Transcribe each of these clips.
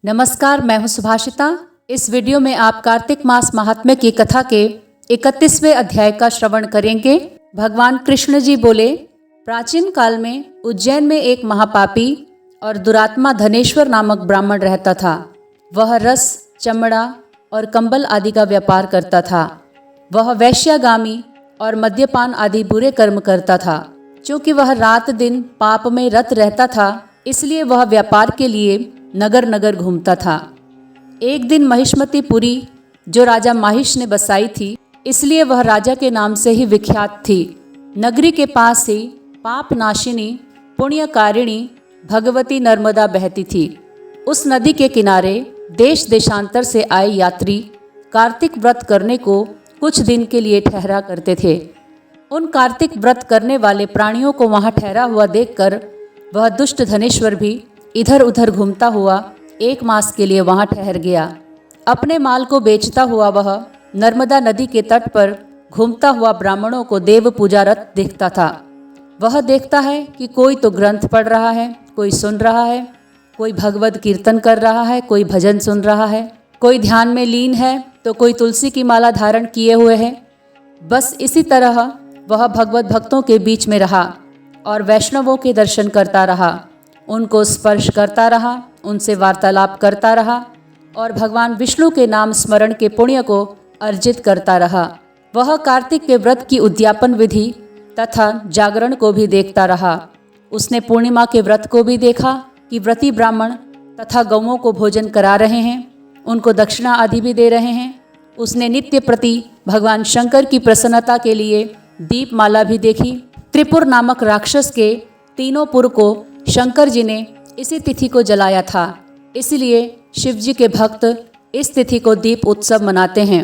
नमस्कार, मैं हूं सुभाषिता। इस वीडियो में आप कार्तिक मास महात्म्य की कथा के 31वें अध्याय का श्रवण करेंगे। भगवान कृष्ण जी बोले, प्राचीन काल में उज्जैन में एक महापापी और दुरात्मा धनेश्वर नामक ब्राह्मण रहता था। वह रस, चमड़ा और कंबल आदि का व्यापार करता था। वह वैश्यागामी और मद्यपान आदि बुरे कर्म करता था। चूँकि वह रात दिन पाप में रत रहता था, इसलिए वह व्यापार के लिए नगर नगर घूमता था। एक दिन महिष्मतीपुरी, जो राजा माहिष ने बसाई थी, इसलिए वह राजा के नाम से ही विख्यात थी। नगरी के पास ही पाप नाशिनी पुण्यकारिणी भगवती नर्मदा बहती थी। उस नदी के किनारे देश देशांतर से आए यात्री कार्तिक व्रत करने को कुछ दिन के लिए ठहरा करते थे। उन कार्तिक व्रत करने वाले प्राणियों को वहां ठहरा हुआ देखकर वह दुष्ट धनेश्वर भी इधर उधर घूमता हुआ 1 मास के लिए वहां ठहर गया। अपने माल को बेचता हुआ वह नर्मदा नदी के तट पर घूमता हुआ ब्राह्मणों को देव पूजारत देखता था। वह देखता है कि कोई तो ग्रंथ पढ़ रहा है, कोई सुन रहा है, कोई भगवत कीर्तन कर रहा है, कोई भजन सुन रहा है, कोई ध्यान में लीन है, तो कोई तुलसी की माला धारण किए हुए है। बस इसी तरह वह भगवत भक्तों के बीच में रहा और वैष्णवों के दर्शन करता रहा, उनको स्पर्श करता रहा, उनसे वार्तालाप करता रहा और भगवान विष्णु के नाम स्मरण के पुण्य को अर्जित करता रहा। वह कार्तिक के व्रत की उद्यापन विधि तथा जागरण को भी देखता रहा। उसने पूर्णिमा के व्रत को भी देखा कि व्रती ब्राह्मण तथा गौओं को भोजन करा रहे हैं, उनको दक्षिणा आदि भी दे रहे हैं। उसने नित्य प्रति भगवान शंकर की प्रसन्नता के लिए दीपमाला भी देखी। त्रिपुर नामक राक्षस के तीनों पुर को शंकर जी ने इसी तिथि को जलाया था, इसलिए शिव जी के भक्त इस तिथि को दीप उत्सव मनाते हैं।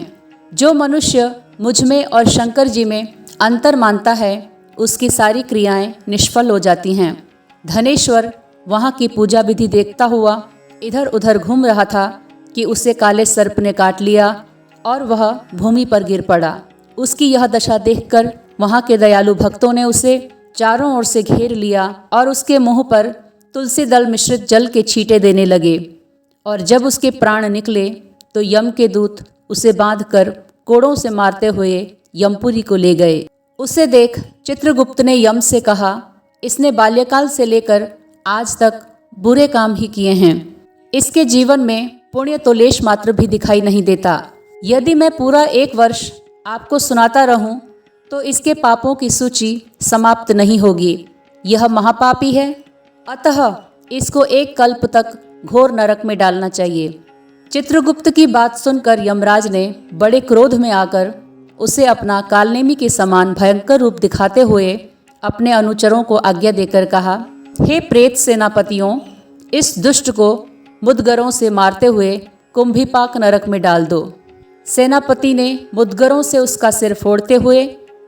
जो मनुष्य मुझ में और शंकर जी में अंतर मानता है, उसकी सारी क्रियाएं निष्फल हो जाती हैं। धनेश्वर वहाँ की पूजा विधि देखता हुआ इधर उधर घूम रहा था कि उसे काले सर्प ने काट लिया और वह भूमि पर गिर पड़ा। उसकी यह दशा देखकर वहाँ के दयालु भक्तों ने उसे चारों ओर से घेर लिया और उसके मुंह पर तुलसी दल मिश्रित जल के छींटे देने लगे। और जब उसके प्राण निकले तो यम के दूत उसे बांधकर कोड़ों से मारते हुए यमपुरी को ले गए। उसे देख चित्रगुप्त ने यम से कहा, इसने बाल्यकाल से लेकर आज तक बुरे काम ही किए हैं। इसके जीवन में पुण्य तो लेश मात्र भी दिखाई नहीं देता। यदि मैं पूरा 1 वर्ष आपको सुनाता रहूं तो इसके पापों की सूची समाप्त नहीं होगी। यह महापापी है, अतः इसको 1 कल्प तक घोर नरक में डालना चाहिए। चित्रगुप्त की बात सुनकर यमराज ने बड़े क्रोध में आकर उसे अपना कालनेमी के समान भयंकर रूप दिखाते हुए अपने अनुचरों को आज्ञा देकर कहा, हे प्रेत सेनापतियों, इस दुष्ट को मुद्गरों से मारते हुए कुंभीपाक नरक में डाल दो। सेनापति ने मुद्गरों से उसका सिर फोड़ते हुए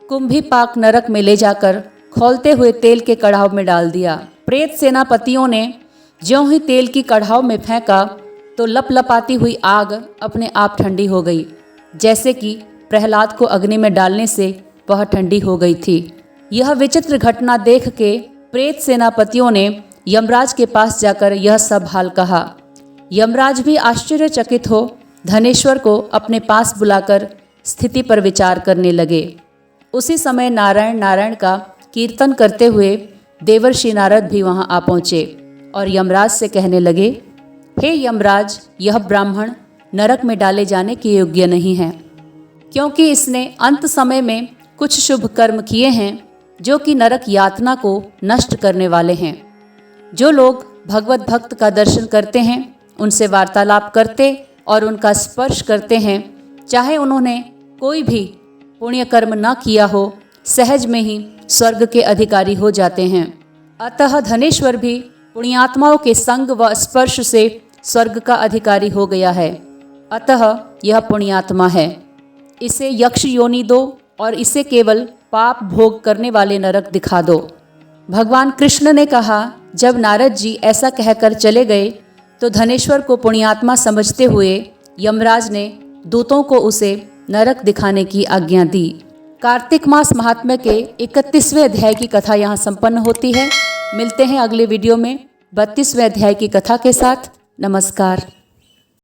कुंभीपाक नरक में ले जाकर खौलते हुए तेल के कढ़ाव में डाल दिया। प्रेत सेनापतियों ने ज्यों ही तेल की कढ़ाव में फेंका तो लपलपाती हुई आग अपने आप ठंडी हो गई, जैसे कि प्रहलाद को अग्नि में डालने से वह ठंडी हो गई थी। यह विचित्र घटना देख के प्रेत सेनापतियों ने यमराज के पास जाकर यह सब हाल कहा। यमराज भी आश्चर्यचकित हो धनेश्वर को अपने पास बुलाकर स्थिति पर विचार करने लगे। उसी समय नारायण नारायण का कीर्तन करते हुए देवर्षि नारद भी वहां आ पहुँचे और यमराज से कहने लगे, हे यमराज, यह ब्राह्मण नरक में डाले जाने के योग्य नहीं है, क्योंकि इसने अंत समय में कुछ शुभ कर्म किए हैं जो कि नरक यातना को नष्ट करने वाले हैं। जो लोग भगवत भक्त का दर्शन करते हैं, उनसे वार्तालाप करते और उनका स्पर्श करते हैं, चाहे उन्होंने कोई भी पुण्य कर्म न किया हो, सहज में ही स्वर्ग के अधिकारी हो जाते हैं। अतः धनेश्वर भी पुण्यात्माओं के संग व स्पर्श से स्वर्ग का अधिकारी हो गया है। अतः यह पुण्यात्मा है। इसे यक्ष योनि दो और इसे केवल पाप भोग करने वाले नरक दिखा दो। भगवान कृष्ण ने कहा, जब नारद जी ऐसा कहकर चले गए तो धनेश्वर को पुण्यात्मा समझते हुए यमराज ने दूतों को उसे नरक दिखाने की आज्ञा दी। कार्तिक मास महात्म्य के 31वें अध्याय की कथा यहाँ संपन्न होती है। मिलते हैं अगले वीडियो में 32वें अध्याय की कथा के साथ। नमस्कार।